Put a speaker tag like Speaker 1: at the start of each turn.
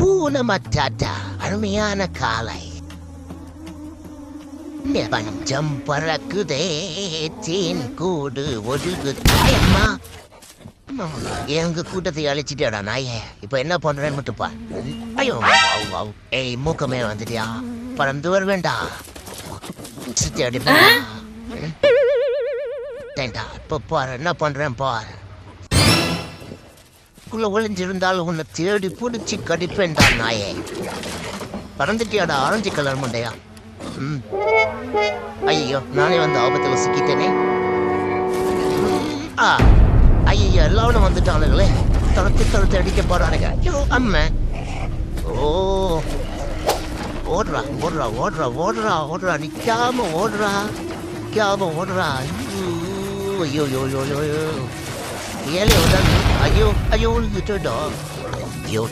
Speaker 1: ஊனமட்டாட்டா அருமையான காலை பஞ்சம் பறக்குதே தேன் கூடு ஒழுகுதாயம்மா எங்க கூட்டத்தை அழிச்சிட்டேடா நாயே இப்ப என்ன பண்றேன்னு மட்டுப்பா ஐயோ ஏய் மூக்கமே வந்துட்டியா பறந்து வருவேண்டா இப்ப பாரு என்ன பண்றேன் பாரு ஒளிஞ்சிருந்தாலும் உன்னை தேடி பிடிச்சி கடிப்பேன்டா நாயே பறந்துட்டியாடா ஆரஞ்சு கலர் மண்டையா ஐயோ நானே வந்து ஆபத்துல சிக்கிட்டேனே ஐயோ எல்லாரும் வந்துட்டானுங்களே துரத்து அடிக்க போறானுங்க ஐயோ அம்மா ஓ ஓடுறா ஓடுறா ஓடுறா ஓடுறா ஓடுறா நிக்காம ஓடுறா ஐயோ ஐயோ ஐயோ ஏழை ஐயோ ஐயோ விட்டுடா ஐயோ